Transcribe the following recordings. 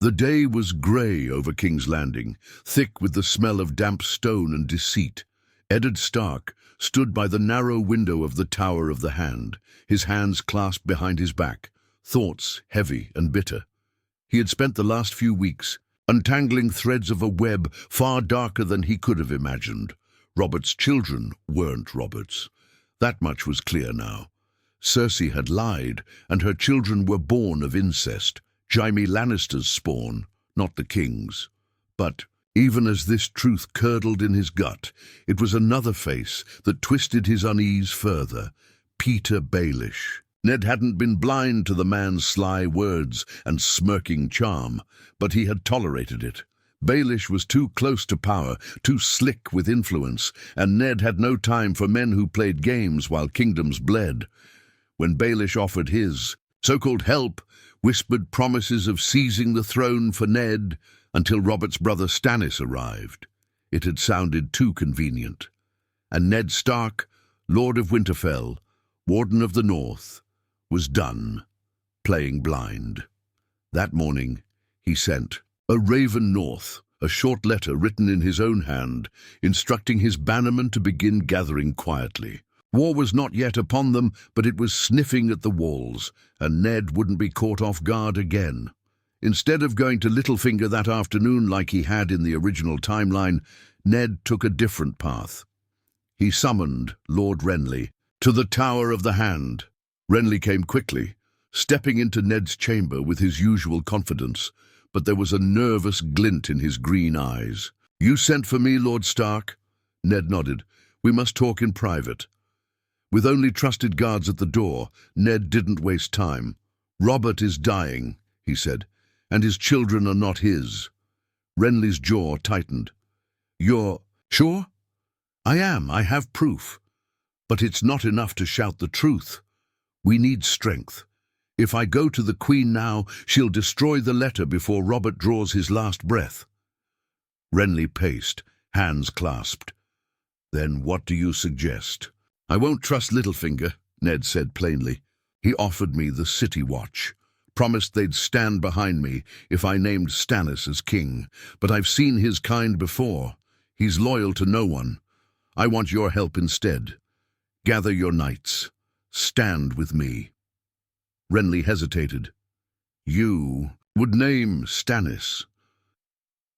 The day was grey over King's Landing, thick with the smell of damp stone and deceit. Eddard Stark stood by the narrow window of the Tower of the Hand, his hands clasped behind his back, thoughts heavy and bitter. He had spent the last few weeks untangling threads of a web far darker than he could have imagined. Robert's children weren't Robert's. That much was clear now. Cersei had lied, and her children were born of incest, Jaime Lannister's spawn, not the king's. But even as this truth curdled in his gut, it was another face that twisted his unease further. Peter Baelish. Ned hadn't been blind to the man's sly words and smirking charm, but he had tolerated it. Baelish was too close to power, too slick with influence, and Ned had no time for men who played games while kingdoms bled. When Baelish offered his so-called help, whispered promises of seizing the throne for Ned until Robert's brother Stannis arrived, it had sounded too convenient. And Ned Stark, Lord of Winterfell, Warden of the North, was done playing blind. That morning, he sent a raven north, a short letter written in his own hand, instructing his bannermen to begin gathering quietly. War was not yet upon them, but it was sniffing at the walls, and Ned wouldn't be caught off guard again. Instead of going to LittleFinger that afternoon like he had in the original timeline, Ned took a different path. He summoned Lord Renly to the Tower of the Hand. Renly came quickly, stepping into Ned's chamber with his usual confidence, but there was a nervous glint in his green eyes. "You sent for me, Lord Stark?" Ned nodded. "We must talk in private." With only trusted guards at the door, Ned didn't waste time. "Robert is dying," he said, "and his children are not his." Renly's jaw tightened. "You're sure?" "I am. I have proof. But it's not enough to shout the truth. We need strength. If I go to the Queen now, she'll destroy the letter before Robert draws his last breath." Renly paced, hands clasped. "Then what do you suggest?" "I won't trust LittleFinger," Ned said plainly. "He offered me the City Watch, promised they'd stand behind me if I named Stannis as king, but I've seen his kind before. He's loyal to no one. I want your help instead. Gather your knights. Stand with me." Renly hesitated. "You would name Stannis.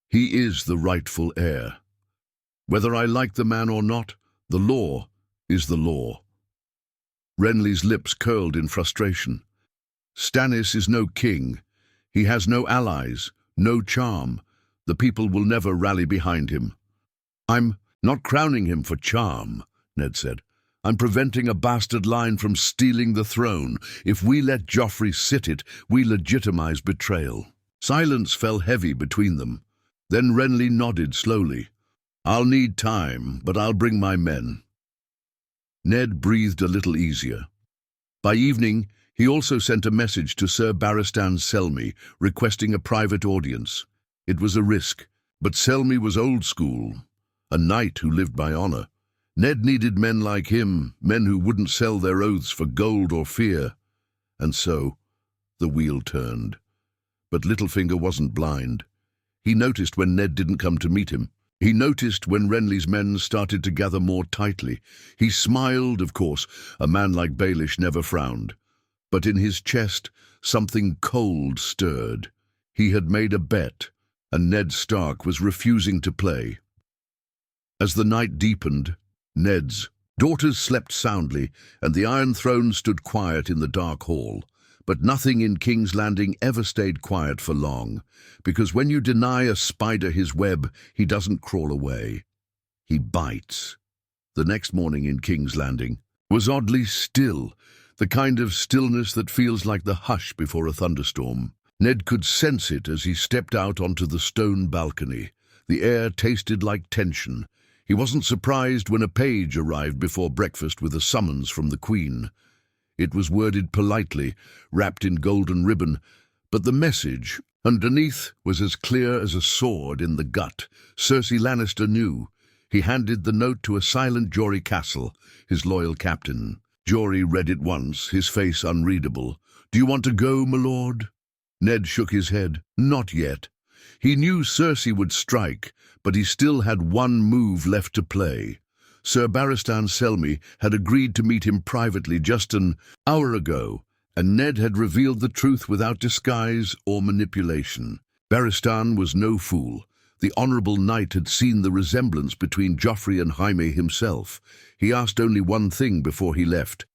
He is the rightful heir. Whether I like the man or not, the law is the law." Renly's lips curled in frustration. "Stannis is no king. He has no allies, no charm. The people will never rally behind him." "I'm not crowning him for charm," Ned said. "I'm preventing a bastard line from stealing the throne. If we let Joffrey sit it, we legitimize betrayal." Silence fell heavy between them. Then Renly nodded slowly. "I'll need time, but I'll bring my men." Ned breathed a little easier. By evening, he also sent a message to Sir Barristan Selmy, requesting a private audience. It was a risk, but Selmy was old school, a knight who lived by honor. Ned needed men like him, men who wouldn't sell their oaths for gold or fear. And so, the wheel turned. But LittleFinger wasn't blind. He noticed when Ned didn't come to meet him. He noticed when Renly's men started to gather more tightly. He smiled, of course. A man like Baelish never frowned. But in his chest, something cold stirred. He had made a bet, and Ned Stark was refusing to play. As the night deepened, Ned's daughters slept soundly, and the Iron Throne stood quiet in the dark hall. But nothing in King's Landing ever stayed quiet for long, because when you deny a spider his web, he doesn't crawl away. He bites. The next morning in King's Landing was oddly still, the kind of stillness that feels like the hush before a thunderstorm. Ned could sense it as he stepped out onto the stone balcony. The air tasted like tension. He wasn't surprised when a page arrived before breakfast with a summons from the Queen. It was worded politely, wrapped in golden ribbon, but the message underneath was as clear as a sword in the gut. Cersei Lannister knew. He handed the note to a silent Jory Castle, his loyal captain. Jory read it once, his face unreadable. "Do you want to go, my lord?" Ned shook his head. Not yet. He knew Cersei would strike, but he still had one move left to play. Sir Barristan Selmy had agreed to meet him privately just an hour ago, and Ned had revealed the truth without disguise or manipulation. Barristan was no fool. The honourable knight had seen the resemblance between Joffrey and Jaime himself. He asked only one thing before he left.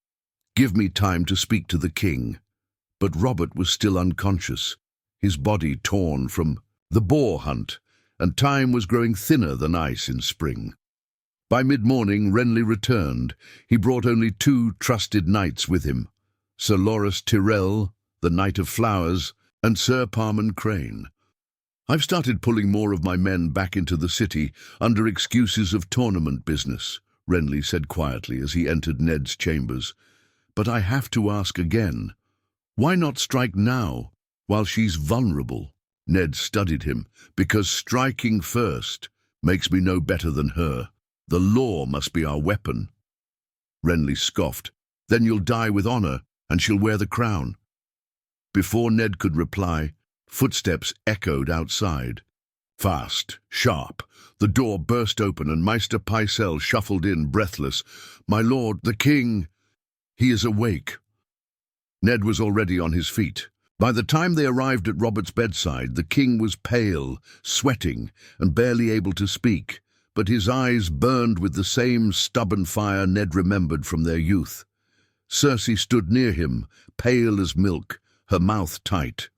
Give me time to speak to the king. But Robert was still unconscious, his body torn from the boar hunt, and time was growing thinner than ice in spring. By mid-morning, Renly returned. He brought only 2 trusted knights with him, Sir Loras Tyrell, the Knight of Flowers, and Sir Parman Crane. I've started pulling more of my men back into the city under excuses of tournament business, Renly said quietly as he entered Ned's chambers. But I have to ask again, why not strike now, while she's vulnerable? Ned studied him. Because striking first makes me no better than her. The law must be our weapon. Renly scoffed. Then you'll die with honor, and she'll wear the crown. Before Ned could reply, footsteps echoed outside. Fast, sharp. The door burst open, and Maester Pycelle shuffled in, breathless. My lord, the king. He is awake. Ned was already on his feet. By the time they arrived at Robert's bedside, the king was pale, sweating, and barely able to speak, but his eyes burned with the same stubborn fire Ned remembered from their youth. Cersei stood near him, pale as milk, her mouth tight.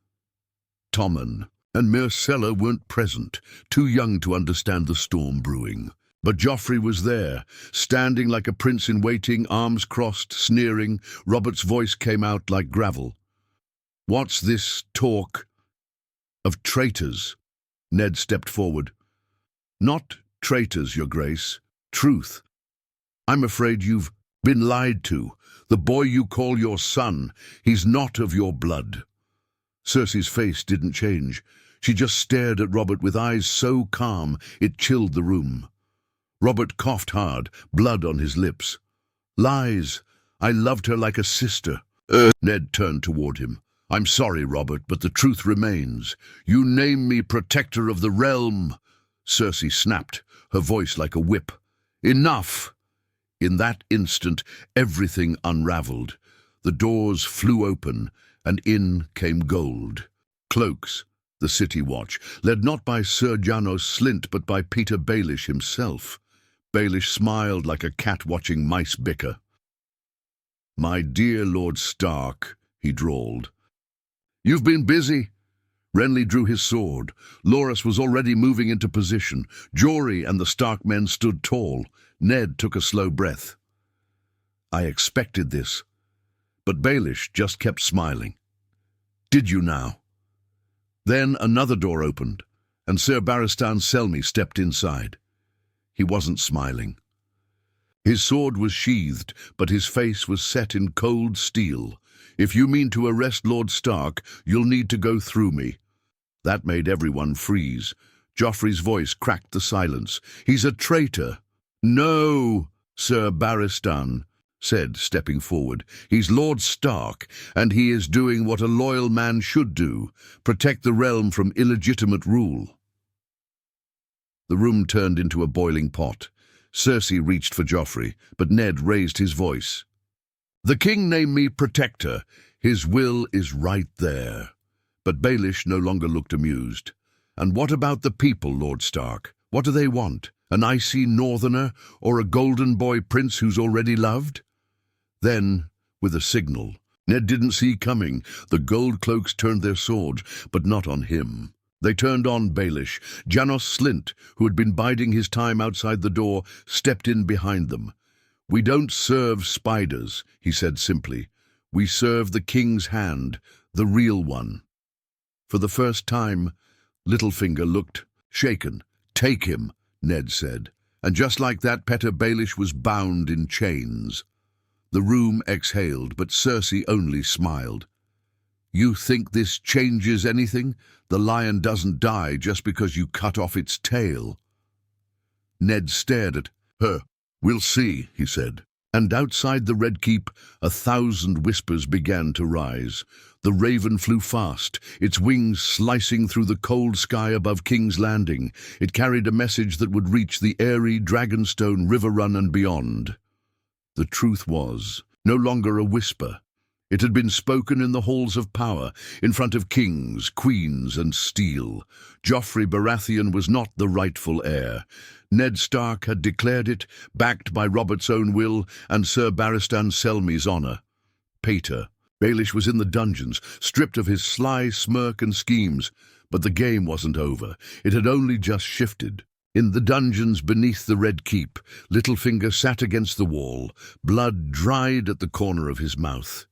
Tommen and Myrcella weren't present, too young to understand the storm brewing. But Joffrey was there, standing like a prince in waiting, arms crossed, sneering. Robert's voice came out like gravel. What's this talk of traitors? Ned stepped forward. Not traitors, your grace. Truth. I'm afraid you've been lied to. The boy you call your son, he's not of your blood. Cersei's face didn't change. She just stared at Robert with eyes so calm it chilled the room. Robert coughed hard, blood on his lips. Lies. I loved her like a sister. Ned turned toward him. I'm sorry, Robert, but the truth remains. You name me protector of the realm. Cersei snapped, her voice like a whip. Enough! In that instant, everything unraveled. The doors flew open, and in came gold. Cloaks, the city watch, led not by Sir Janos Slynt, but by Peter Baelish himself. Baelish smiled like a cat watching mice bicker. My dear Lord Stark, he drawled. You've been busy. Renly drew his sword. Loras was already moving into position. Jory and the Stark men stood tall. Ned took a slow breath. I expected this. But Baelish just kept smiling. Did you now? Then another door opened, and Sir Barristan Selmy stepped inside. He wasn't smiling. His sword was sheathed, but his face was set in cold steel. If you mean to arrest Lord Stark, you'll need to go through me. That made everyone freeze. Joffrey's voice cracked the silence. He's a traitor. No, Sir Barristan said, stepping forward. He's Lord Stark, and he is doing what a loyal man should do, protect the realm from illegitimate rule. The room turned into a boiling pot. Cersei reached for Joffrey, but Ned raised his voice. The king named me protector. His will is right there. But Baelish no longer looked amused. And what about the people, Lord Stark? What do they want? An icy northerner, or a golden boy prince who's already loved? Then, with a signal Ned didn't see coming, the gold cloaks turned their swords, but not on him. They turned on Baelish. Janos Slynt, who had been biding his time outside the door, stepped in behind them. We don't serve spiders, he said simply. We serve the king's hand, the real one. For the first time, LittleFinger looked shaken. Take him, Ned said. And just like that, Petter Baelish was bound in chains. The room exhaled, but Cersei only smiled. You think this changes anything? The lion doesn't die just because you cut off its tail. Ned stared at her. We'll see, he said. And outside the Red Keep, 1,000 whispers began to rise. The raven flew fast, its wings slicing through the cold sky above King's Landing. It carried a message that would reach the airy Dragonstone river run and beyond. The truth was no longer a whisper. It had been spoken in the halls of power, in front of kings, queens, and steel. Joffrey Baratheon was not the rightful heir. Ned Stark had declared it, backed by Robert's own will and Sir Barristan Selmy's honour. Pater, Baelish, was in the dungeons, stripped of his sly smirk and schemes. But the game wasn't over. It had only just shifted. In the dungeons beneath the Red Keep, LittleFinger sat against the wall, blood dried at the corner of his mouth.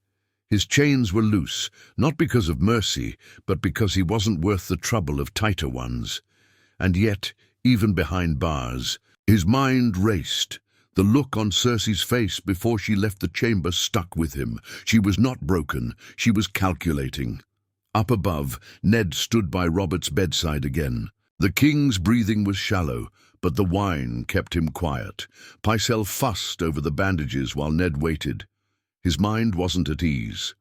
His chains were loose, not because of mercy, but because he wasn't worth the trouble of tighter ones. And yet, even behind bars, his mind raced. The look on Cersei's face before she left the chamber stuck with him. She was not broken, she was calculating. Up above, Ned stood by Robert's bedside again. The king's breathing was shallow, but the wine kept him quiet. Pycelle fussed over the bandages while Ned waited. His mind wasn't at ease.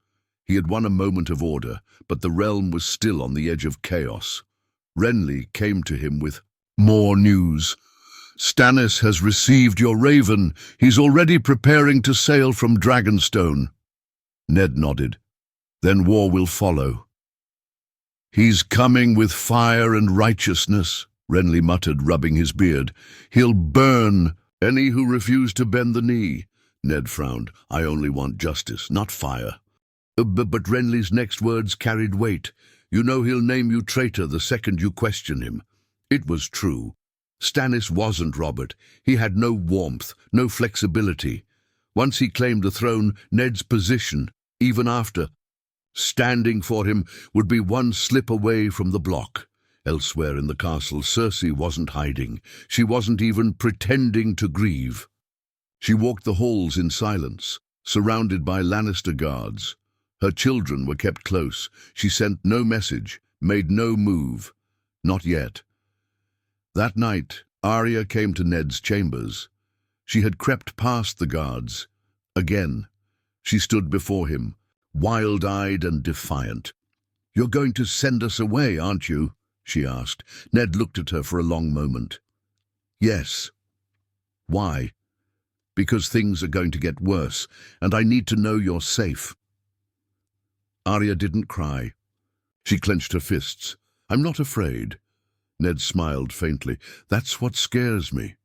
He had won a moment of order, but the realm was still on the edge of chaos. Renly came to him with more news. Stannis has received your raven. He's already preparing to sail from Dragonstone. Ned nodded. Then war will follow. He's coming with fire and righteousness, Renly muttered, rubbing his beard. He'll burn any who refuse to bend the knee. Ned frowned. I only want justice, not fire. But Renly's next words carried weight. You know he'll name you traitor the second you question him. It was true. Stannis wasn't Robert. He had no warmth, no flexibility. Once he claimed the throne, Ned's position, even after standing for him, would be one slip away from the block. Elsewhere in the castle, Cersei wasn't hiding. She wasn't even pretending to grieve. She walked the halls in silence, surrounded by Lannister guards. Her children were kept close. She sent no message, made no move. Not yet. That night, Arya came to Ned's chambers. She had crept past the guards. Again, she stood before him, wild-eyed and defiant. "You're going to send us away, aren't you?" she asked. Ned looked at her for a long moment. "Yes." "Why?" "Because things are going to get worse, and I need to know you're safe." Arya didn't cry. She clenched her fists. "I'm not afraid." Ned smiled faintly. "That's what scares me."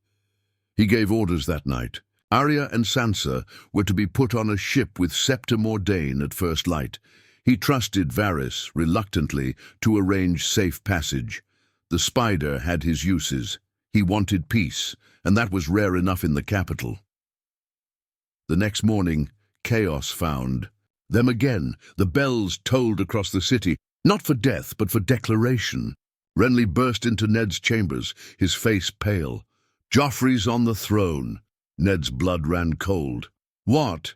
He gave orders that night. Arya and Sansa were to be put on a ship with Septa Mordain at first light. He trusted Varys, reluctantly, to arrange safe passage. The spider had his uses. He wanted peace, and that was rare enough in the capital. The next morning, chaos found them again. The bells tolled across the city, not for death, but for declaration. Renly burst into Ned's chambers, his face pale. "Joffrey's on the throne." Ned's blood ran cold. "What?"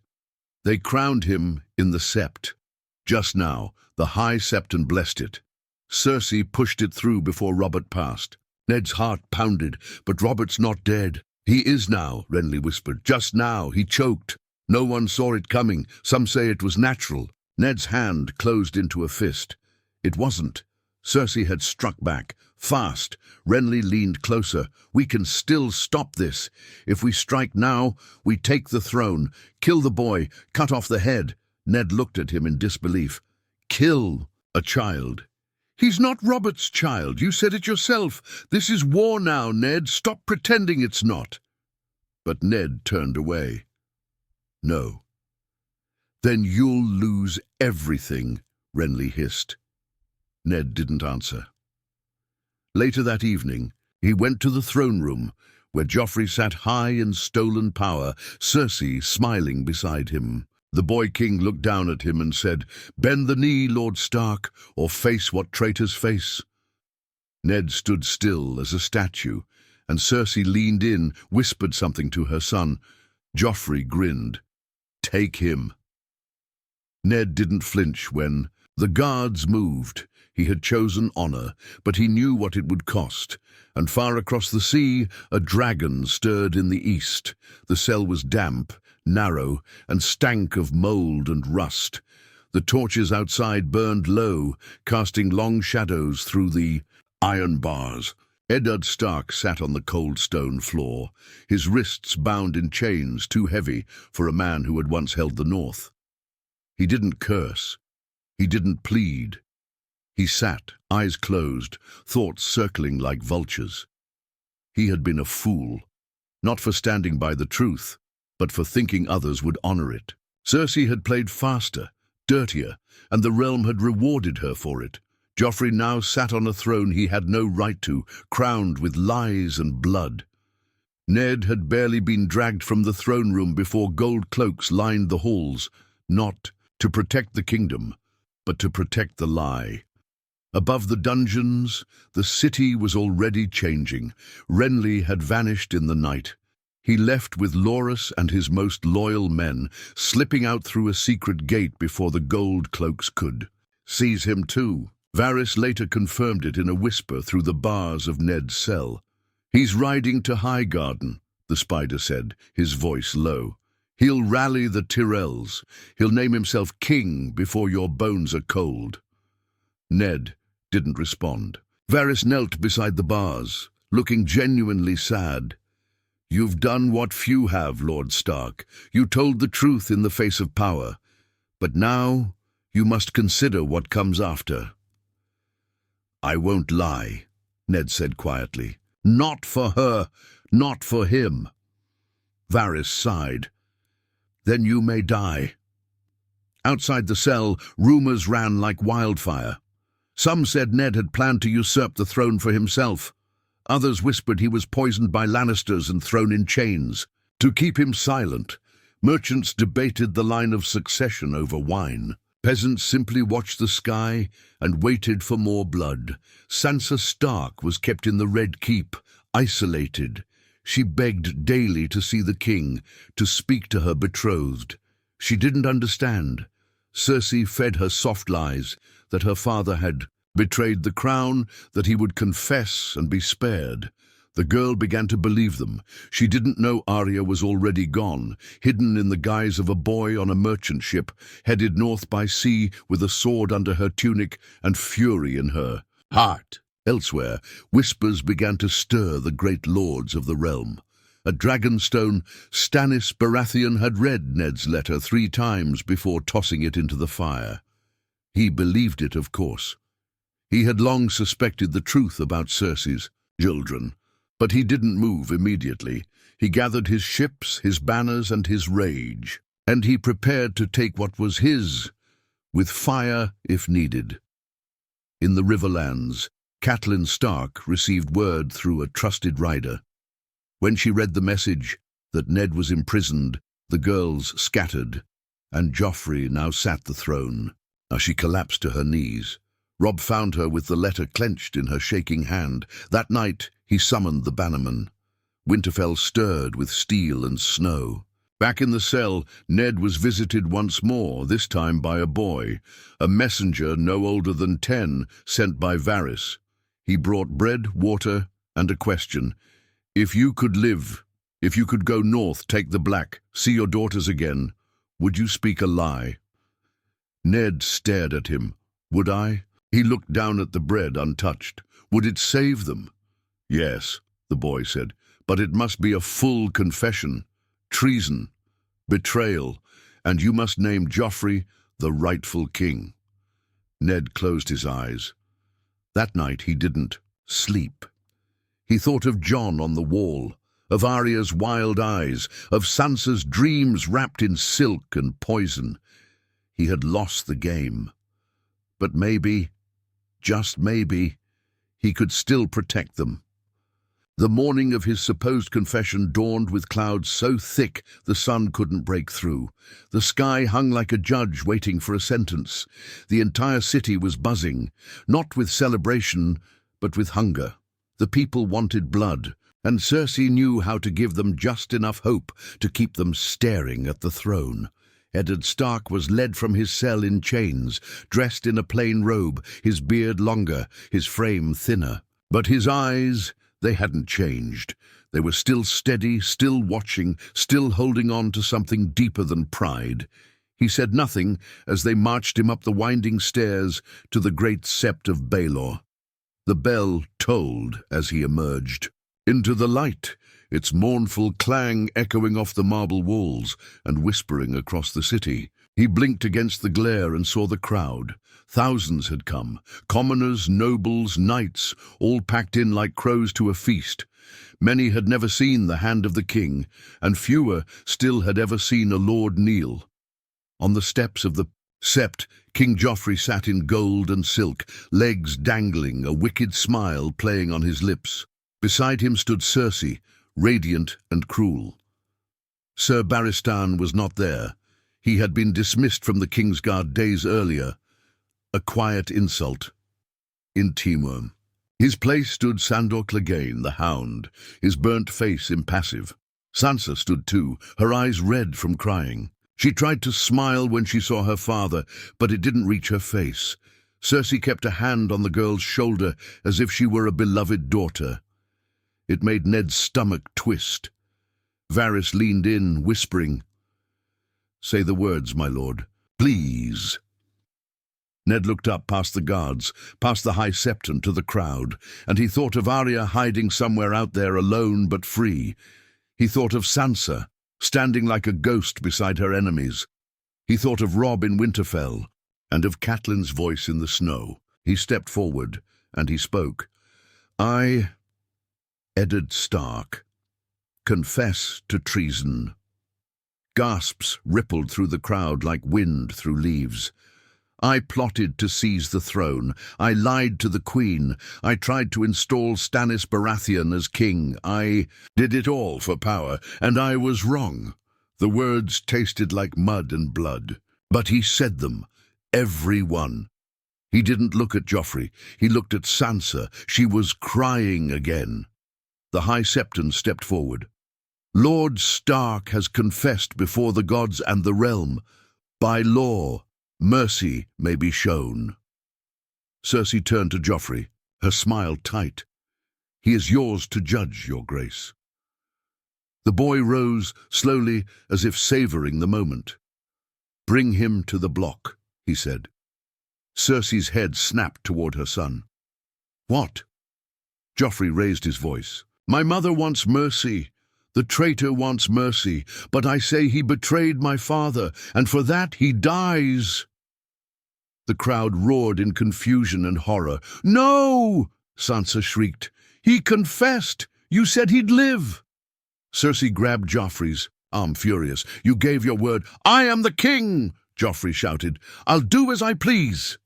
"They crowned him in the Sept. Just now, the High Septon blessed it. Cersei pushed it through before Robert passed." Ned's heart pounded. "But Robert's not dead." "He is now," Renly whispered. "Just now, he choked. No one saw it coming. Some say it was natural." Ned's hand closed into a fist. It wasn't. Cersei had struck back. Fast. Renly leaned closer. "We can still stop this. If we strike now, we take the throne. Kill the boy. Cut off the head." Ned looked at him in disbelief. "Kill a child?" "He's not Robert's child. You said it yourself. This is war now, Ned. Stop pretending it's not." But Ned turned away. "No." "Then you'll lose everything," Renly hissed. Ned didn't answer. Later that evening, he went to the throne room, where Joffrey sat high in stolen power, Cersei smiling beside him. The boy king looked down at him and said, "Bend the knee, Lord Stark, or face what traitors face." Ned stood still as a statue, and Cersei leaned in, whispered something to her son. Joffrey grinned. "Take him." Ned didn't flinch when the guards moved. He had chosen honor, but he knew what it would cost. And far across the sea, a dragon stirred in the east. The cell was damp, narrow, and stank of mould and rust. The torches outside burned low, casting long shadows through the iron bars. Eddard Stark sat on the cold stone floor, his wrists bound in chains too heavy for a man who had once held the North. He didn't curse. He didn't plead. He sat, eyes closed, thoughts circling like vultures. He had been a fool, not for standing by the truth, but for thinking others would honor it. Cersei had played faster, dirtier, and the realm had rewarded her for it. Joffrey now sat on a throne he had no right to, crowned with lies and blood. Ned had barely been dragged from the throne room before gold cloaks lined the halls, not to protect the kingdom, but to protect the lie. Above the dungeons, the city was already changing. Renly had vanished in the night. He left with Loras and his most loyal men, slipping out through a secret gate before the gold cloaks could seize him too. Varys later confirmed it in a whisper through the bars of Ned's cell. "He's riding to Highgarden," the spider said, his voice low. "He'll rally the Tyrells. He'll name himself king before your bones are cold." Ned didn't respond. Varys knelt beside the bars, looking genuinely sad. "You've done what few have, Lord Stark. You told the truth in the face of power. But now you must consider what comes after." "I won't lie," Ned said quietly. "Not for her, not for him." Varys sighed. "Then you may die." Outside the cell, rumors ran like wildfire. Some said Ned had planned to usurp the throne for himself. Others whispered he was poisoned by Lannisters and thrown in chains. To keep him silent, merchants debated the line of succession over wine. Peasants simply watched the sky and waited for more blood. Sansa Stark was kept in the Red Keep, isolated. She begged daily to see the king, to speak to her betrothed. She didn't understand. Cersei fed her soft lies, that her father had betrayed the crown, that he would confess and be spared. The girl began to believe them. She didn't know Arya was already gone, hidden in the guise of a boy on a merchant ship, headed north by sea with a sword under her tunic and fury in her heart. Elsewhere, whispers began to stir the great lords of the realm. At Dragonstone, Stannis Baratheon had read Ned's letter 3 times before tossing it into the fire. He believed it, of course. He had long suspected the truth about Cersei's children. But he didn't move immediately. He gathered his ships, his banners, and his rage. And he prepared to take what was his, with fire if needed. In the Riverlands, Catelyn Stark received word through a trusted rider. When she read the message that Ned was imprisoned, the girls scattered, and Joffrey now sat the throne. As she collapsed to her knees, Robb found her with the letter clenched in her shaking hand. That night, he summoned the bannerman. Winterfell stirred with steel and snow. Back in the cell, Ned was visited once more, this time by a boy, a messenger no older than 10, sent by Varys. He brought bread, water, and a question. "If you could live, if you could go north, take the Black, see your daughters again, would you speak a lie?" Ned stared at him. "Would I?" He looked down at the bread, untouched. "Would it save them?" "Yes," the boy said, "but it must be a full confession. Treason, betrayal, and you must name Joffrey the rightful king." Ned closed his eyes. That night he didn't sleep. He thought of Jon on the wall, of Arya's wild eyes, of Sansa's dreams wrapped in silk and poison. He had lost the game. But maybe, just maybe, he could still protect them. The morning of his supposed confession dawned with clouds so thick the sun couldn't break through. The sky hung like a judge waiting for a sentence. The entire city was buzzing, not with celebration, but with hunger. The people wanted blood, and Cersei knew how to give them just enough hope to keep them staring at the throne. Eddard Stark was led from his cell in chains, dressed in a plain robe, his beard longer, his frame thinner. But his eyes, They hadn't changed. They were still steady, still watching, still holding on to something deeper than pride. He said nothing as they marched him up the winding stairs to the great sept of Baelor. The bell tolled as he emerged. Into the light, its mournful clang echoing off the marble walls and whispering across the city. He blinked against the glare and saw the crowd. Thousands had come, commoners, nobles, knights, all packed in like crows to a feast. Many had never seen the hand of the king, and fewer still had ever seen a lord kneel. On the steps of the sept, King Joffrey sat in gold and silk, legs dangling, a wicked smile playing on his lips. Beside him stood Cersei, radiant and cruel. Sir Barristan was not there. He had been dismissed from the Kingsguard days earlier. A quiet insult. In Teamworm. His place stood Sandor Clegane, the Hound, his burnt face impassive. Sansa stood too, her eyes red from crying. She tried to smile when she saw her father, but it didn't reach her face. Cersei kept a hand on the girl's shoulder as if she were a beloved daughter. It made Ned's stomach twist. Varys leaned in, whispering, "Say the words, my lord. Please." Ned looked up past the guards, past the High Septon to the crowd, and he thought of Arya hiding somewhere out there alone but free. He thought of Sansa, standing like a ghost beside her enemies. He thought of Robb in Winterfell, and of Catelyn's voice in the snow. He stepped forward, and he spoke. "I, Eddard Stark, confess to treason." Gasps rippled through the crowd like wind through leaves. "I plotted to seize the throne. I lied to the Queen. I tried to install Stannis Baratheon as king. I did it all for power, and I was wrong." The words tasted like mud and blood, but he said them, every one. He didn't look at Joffrey. He looked at Sansa. She was crying again. The High Septon stepped forward. "Lord Stark has confessed before the gods and the realm. By law, mercy may be shown." Cersei turned to Joffrey, her smile tight. "He is yours to judge, your grace." The boy rose slowly as if savouring the moment. "Bring him to the block," he said. Cersei's head snapped toward her son. "What?" Joffrey raised his voice. "My mother wants mercy. The traitor wants mercy, but I say he betrayed my father, and for that he dies." The crowd roared in confusion and horror. "No!" Sansa shrieked. "He confessed! You said he'd live!" Cersei grabbed Joffrey's arm, furious. "You gave your word." "I am the king!" Joffrey shouted. "I'll do as I please."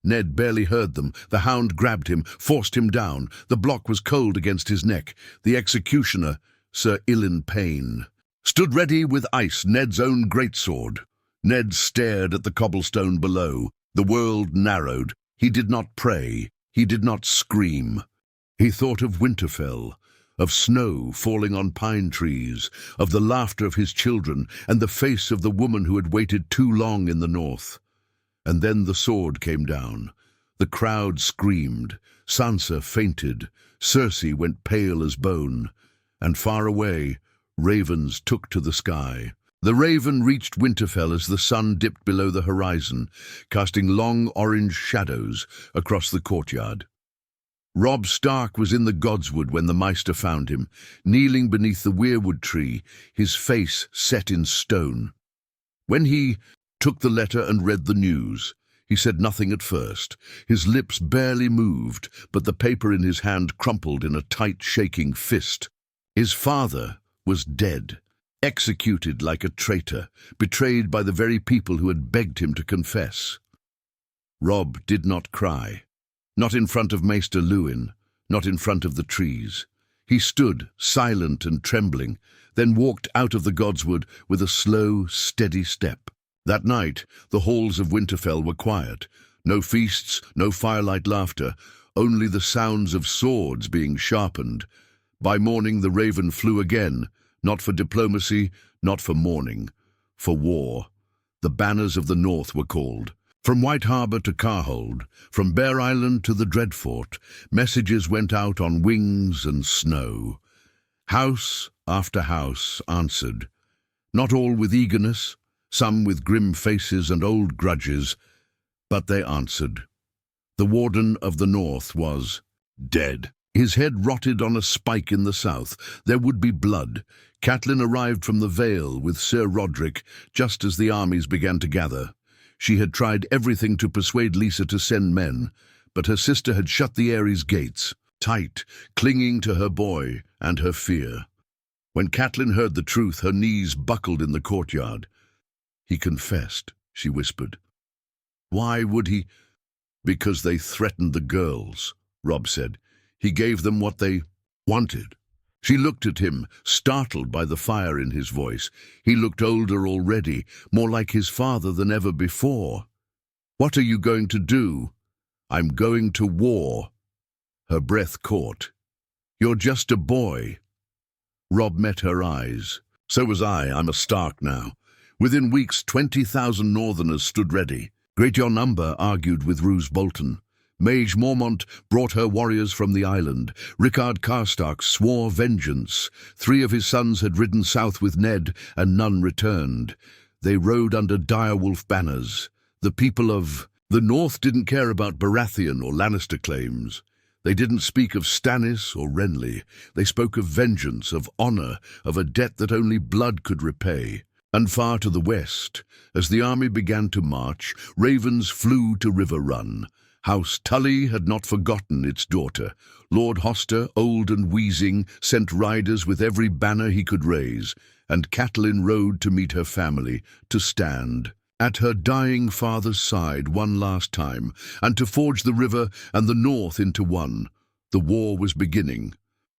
Ned barely heard them. The Hound grabbed him, forced him down. The block was cold against his neck. The executioner, Sir Ilyn Payne, stood ready with ice, Ned's own greatsword. Ned stared at the cobblestone below. The world narrowed. He did not pray. He did not scream. He thought of Winterfell, of snow falling on pine trees, of the laughter of his children, and the face of the woman who had waited too long in the north. And then the sword came down. The crowd screamed. Sansa fainted. Cersei went pale as bone. And far away, ravens took to the sky. The raven reached Winterfell as the sun dipped below the horizon, casting long orange shadows across the courtyard. Robb Stark was in the Godswood when the Maester found him, kneeling beneath the weirwood tree, his face set in stone. When he took the letter and read the news, he said nothing at first. His lips barely moved, but the paper in his hand crumpled in a tight, shaking fist. His father was dead, executed like a traitor, betrayed by the very people who had begged him to confess. Robb did not cry. Not in front of Maester Luwin, not in front of the trees. He stood, silent and trembling, then walked out of the Godswood with a slow, steady step. That night, the halls of Winterfell were quiet. No feasts, no firelight laughter, only the sounds of swords being sharpened. By morning the raven flew again, not for diplomacy, not for mourning, for war. The banners of the north were called. From White Harbour to Carhold, from Bear Island to the Dreadfort, messages went out on wings and snow. House after house answered, not all with eagerness, some with grim faces and old grudges, but they answered. The Warden of the North was dead. His head rotted on a spike in the south. There would be blood. Catelyn arrived from the Vale with Sir Roderick just as the armies began to gather. She had tried everything to persuade Lisa to send men, but her sister had shut the Ares gates, tight, clinging to her boy and her fear. When Catelyn heard the truth, her knees buckled in the courtyard. He confessed, she whispered. Why would he? Because they threatened the girls, Robb said. He gave them what they wanted. She looked at him, startled by the fire in his voice. He looked older already, more like his father than ever before. What are you going to do? I'm going to war. Her breath caught. You're just a boy. Robb met her eyes. So was I. I'm a Stark now. Within weeks, 20,000 Northerners stood ready. Great your number, argued with Roose Bolton. Mage Mormont brought her warriors from the island. Rickard Karstark swore vengeance. 3 of his sons had ridden south with Ned, and none returned. They rode under direwolf banners. The people of the North didn't care about Baratheon or Lannister claims. They didn't speak of Stannis or Renly. They spoke of vengeance, of honour, of a debt that only blood could repay. And far to the west, as the army began to march, ravens flew to River Run. House Tully had not forgotten its daughter. Lord Hoster, old and wheezing, sent riders with every banner he could raise, and Catelyn rode to meet her family, to stand at her dying father's side one last time, and to forge the river and the north into one. The war was beginning,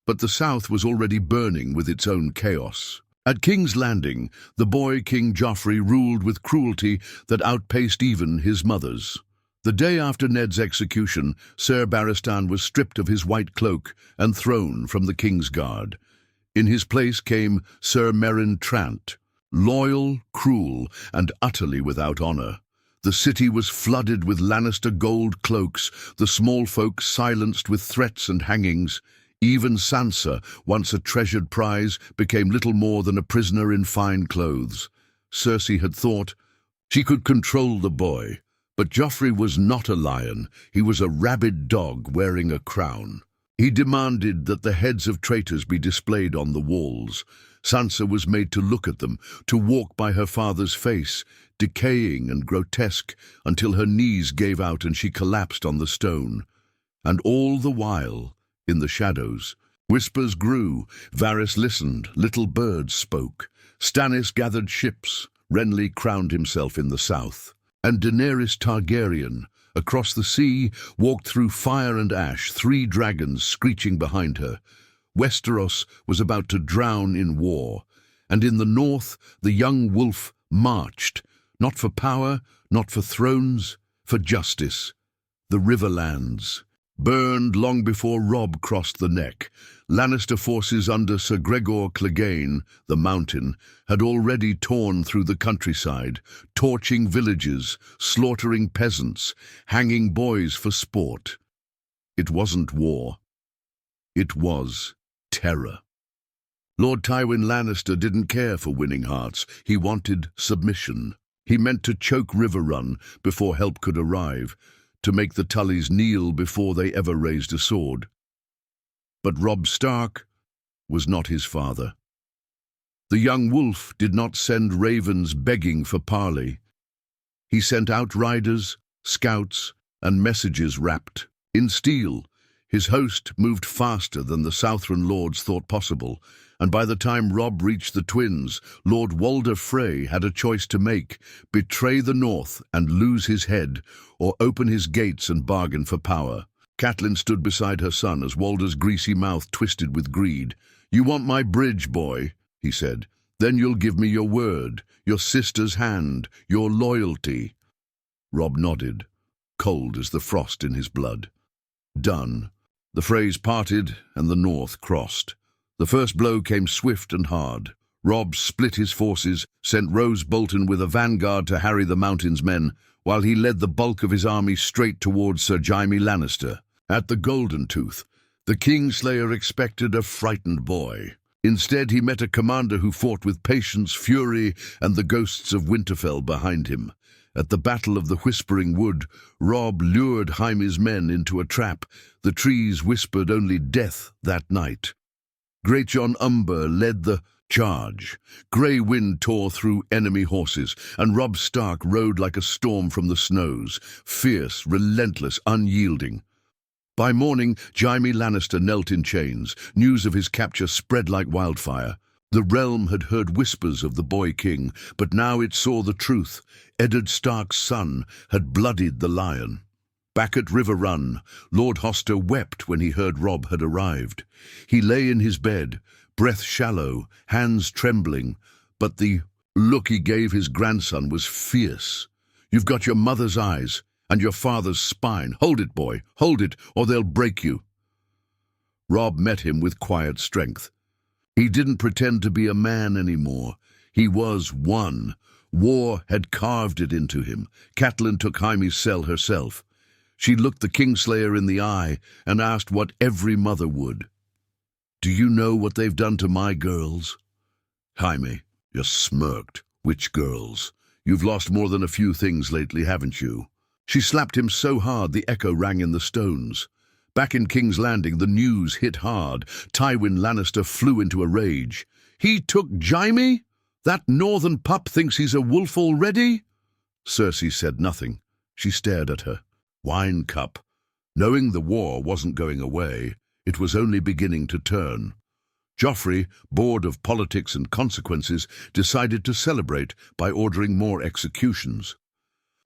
but the south was already burning with its own chaos. At King's Landing, the boy King Joffrey ruled with cruelty that outpaced even his mother's. The day after Ned's execution, Ser Barristan was stripped of his white cloak and thrown from the King's Guard. In his place came Sir Meryn Trant, loyal, cruel, and utterly without honour. The city was flooded with Lannister gold cloaks, the small folk silenced with threats and hangings. Even Sansa, once a treasured prize, became little more than a prisoner in fine clothes. Cersei had thought she could control the boy. But Joffrey was not a lion. He was a rabid dog wearing a crown. He demanded that the heads of traitors be displayed on the walls. Sansa was made to look at them, to walk by her father's face, decaying and grotesque, until her knees gave out and she collapsed on the stone. And all the while, in the shadows, whispers grew. Varys listened. Little birds spoke. Stannis gathered ships. Renly crowned himself in the south. And Daenerys Targaryen, across the sea, walked through fire and ash, 3 dragons screeching behind her. Westeros was about to drown in war, and in the north the young wolf marched, not for power, not for thrones, for justice. The Riverlands burned long before Robb crossed the neck. Lannister forces under Sir Gregor Clegane, the Mountain, had already torn through the countryside, torching villages, slaughtering peasants, hanging boys for sport. It wasn't war. It was terror. Lord Tywin Lannister didn't care for winning hearts. He wanted submission. He meant to choke River Run before help could arrive, to make the Tullys kneel before they ever raised a sword. But Robb Stark was not his father. The young wolf did not send ravens begging for parley. He sent outriders, scouts, and messages wrapped in steel. His host moved faster than the Southron lords thought possible, and by the time Robb reached the twins, Lord Walder Frey had a choice to make: betray the North and lose his head, or open his gates and bargain for power. Catelyn stood beside her son as Walder's greasy mouth twisted with greed. "You want my bridge, boy," he said. "Then you'll give me your word, your sister's hand, your loyalty." Robb nodded, cold as the frost in his blood. Done. The Freys parted and the North crossed. The first blow came swift and hard. Robb split his forces, sent Roose Bolton with a vanguard to harry the Mountain's men, while he led the bulk of his army straight towards Sir Jaime Lannister. At the Golden Tooth, the Kingslayer expected a frightened boy. Instead, he met a commander who fought with patience, fury, and the ghosts of Winterfell behind him. At the Battle of the Whispering Wood, Robb lured Jaime's men into a trap. The trees whispered only death that night. Greatjon Umber led the charge. Grey wind tore through enemy horses, and Robb Stark rode like a storm from the snows, fierce, relentless, unyielding. By morning, Jaime Lannister knelt in chains. News of his capture spread like wildfire. The realm had heard whispers of the boy king, but now it saw the truth. Eddard Stark's son had bloodied the lion. Back at River Run, Lord Hoster wept when he heard Robb had arrived. He lay in his bed, breath shallow, hands trembling, but the look he gave his grandson was fierce. "You've got your mother's eyes and your father's spine. Hold it, boy, hold it, or they'll break you." Robb met him with quiet strength. He didn't pretend to be a man anymore. He was one. War had carved it into him. Catelyn took Jaime's cell herself. She looked the Kingslayer in the eye and asked what every mother would. "Do you know what they've done to my girls?" Jaime just smirked. "Which girls? You've lost more than a few things lately, haven't you?" She slapped him so hard the echo rang in the stones. Back in King's Landing, the news hit hard. Tywin Lannister flew into a rage. "He took Jaime? That northern pup thinks he's a wolf already?" Cersei said nothing. She stared at her. Wine cup. Knowing the war wasn't going away, it was only beginning to turn. Joffrey, bored of politics and consequences, decided to celebrate by ordering more executions.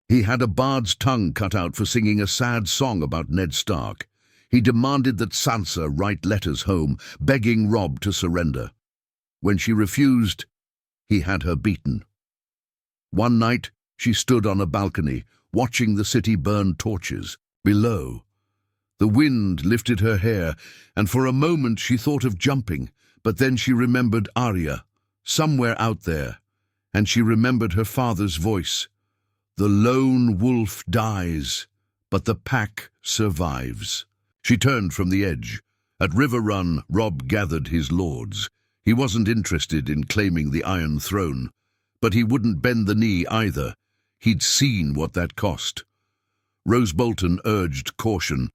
He had a bard's tongue cut out for singing a sad song about Ned Stark. He demanded that Sansa write letters home, begging Robb to surrender. When she refused, he had her beaten. One night, she stood on a balcony, watching the city burn torches. Below, the wind lifted her hair, and for a moment she thought of jumping, but then she remembered Arya, somewhere out there, and she remembered her father's voice. "The lone wolf dies, but the pack survives." She turned from the edge. At River Run, Robb gathered his lords. He wasn't interested in claiming the Iron Throne, but he wouldn't bend the knee either. He'd seen what that cost. Rose Bolton urged caution.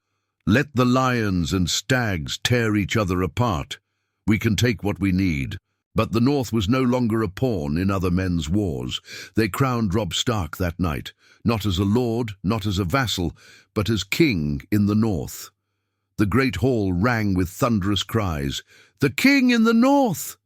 "Let the lions and stags tear each other apart. We can take what we need." But the North was no longer a pawn in other men's wars. They crowned Robb Stark that night, not as a lord, not as a vassal, but as king in the North. The great hall rang with thunderous cries. "The king in the North!"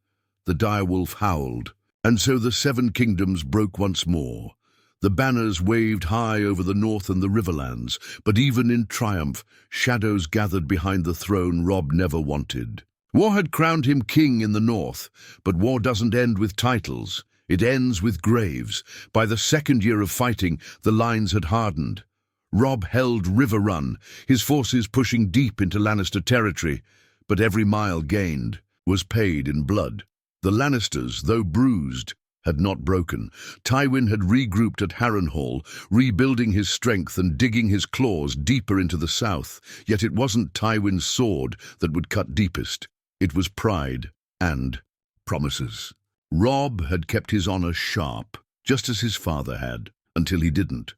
The direwolf howled, and so the Seven Kingdoms broke once more. The banners waved high over the North and the Riverlands, but even in triumph, shadows gathered behind the throne Robb never wanted. War had crowned him king in the North, but war doesn't end with titles. It ends with graves. By the second year of fighting, the lines had hardened. Robb held River Run, his forces pushing deep into Lannister territory, but every mile gained was paid in blood. The Lannisters, though bruised, had not broken. Tywin had regrouped at Harrenhal, rebuilding his strength and digging his claws deeper into the south. Yet it wasn't Tywin's sword that would cut deepest. It was pride and promises. Robb had kept his honor sharp, just as his father had, until he didn't.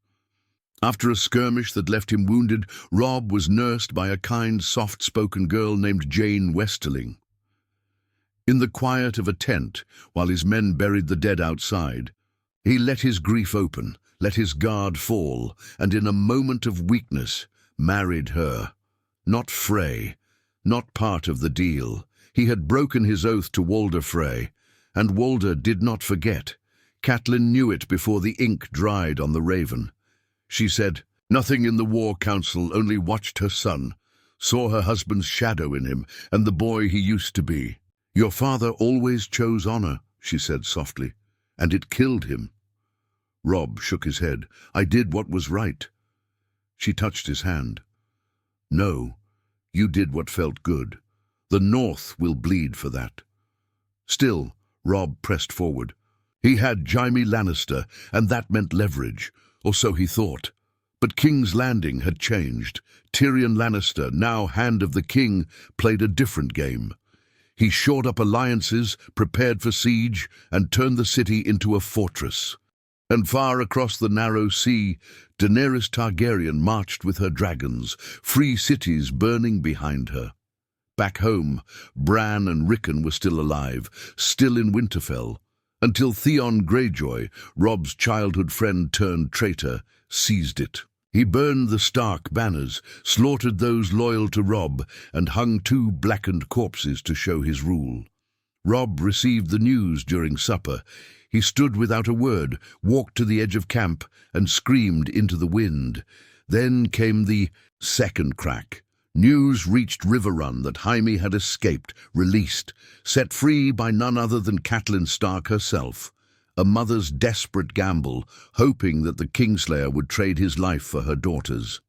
After a skirmish that left him wounded, Robb was nursed by a kind, soft-spoken girl named Jane Westerling. In the quiet of a tent, while his men buried the dead outside, he let his grief open, let his guard fall, and in a moment of weakness, married her. Not Frey, not part of the deal. He had broken his oath to Walder Frey, and Walder did not forget. Catelyn knew it before the ink dried on the Raven. She said, "Nothing in the War Council, only watched her son, saw her husband's shadow in him, and the boy he used to be. Your father always chose honor," she said softly, "and it killed him." Robb shook his head. "I did what was right." She touched his hand. "No, you did what felt good. The North will bleed for that." Still, Robb pressed forward. He had Jaime Lannister, and that meant leverage. or so he thought. But King's Landing had changed. Tyrion Lannister, now Hand of the King, played a different game. He shored up alliances, prepared for siege, and turned the city into a fortress. And far across the narrow sea, Daenerys Targaryen marched with her dragons, free cities burning behind her. Back home, Bran and Rickon were still alive, still in Winterfell, until Theon Greyjoy, Robb's childhood friend turned traitor, seized it. He burned the Stark banners, slaughtered those loyal to Robb, and hung 2 blackened corpses to show his rule. Robb received the news during supper. He stood without a word, walked to the edge of camp, and screamed into the wind. Then came the second crack. News reached Riverrun that Jaime had escaped, released, set free by none other than Catelyn Stark herself. A mother's desperate gamble, hoping that the Kingslayer would trade his life for her daughters.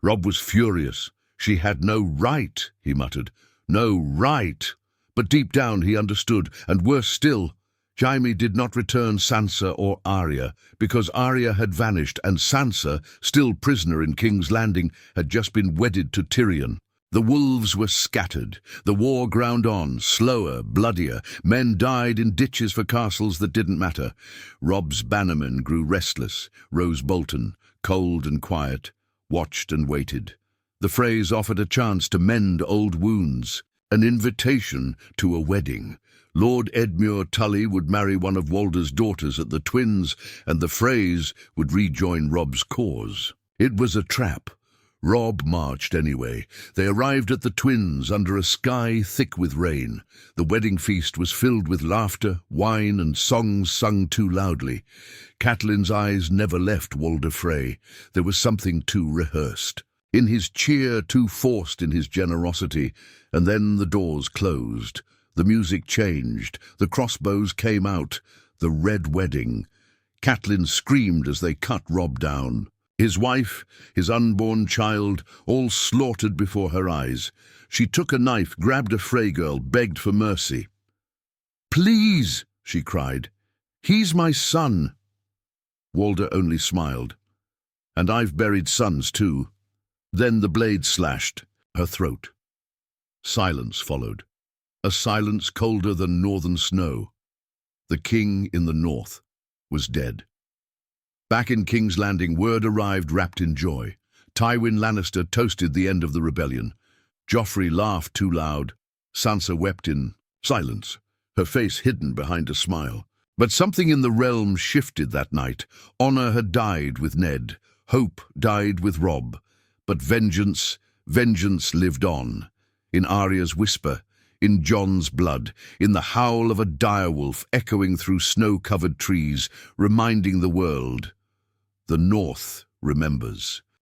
Robb was furious. She had no right, he muttered. No right. But deep down he understood, and worse still, Jaime did not return Sansa or Arya, because Arya had vanished and Sansa, still prisoner in King's Landing, had just been wedded to Tyrion. The wolves were scattered. The war ground on, slower, bloodier. Men died in ditches for castles that didn't matter. Robb's bannermen grew restless. Rose Bolton, cold and quiet, watched and waited. The phrase offered a chance to mend old wounds, an invitation to a wedding. Lord Edmure Tully would marry one of Walder's daughters at the Twins, and the phrase would rejoin Robb's cause. It was a trap. Robb marched anyway. They arrived at the Twins under a sky thick with rain. The wedding feast was filled with laughter, wine, and songs sung too loudly. Catelyn's eyes never left Walder Frey. There was something too rehearsed. In his cheer, too forced in his generosity. And then the doors closed. The music changed. The crossbows came out. The red wedding. Catelyn screamed as they cut Robb down. His wife, his unborn child, all slaughtered before her eyes. She took a knife, grabbed a Frey girl, begged for mercy. "Please," she cried. "He's my son." Walder only smiled. "And I've buried sons too." Then the blade slashed her throat. Silence followed. A silence colder than northern snow. The king in the north was dead. Back in King's Landing, word arrived wrapped in joy. Tywin Lannister toasted the end of the rebellion. Joffrey laughed too loud. Sansa wept in silence, her face hidden behind a smile. But something in the realm shifted that night. Honor had died with Ned. Hope died with Robb. But vengeance lived on. In Arya's whisper, in Jon's blood, in the howl of a direwolf echoing through snow-covered trees, reminding the world, the North remembers.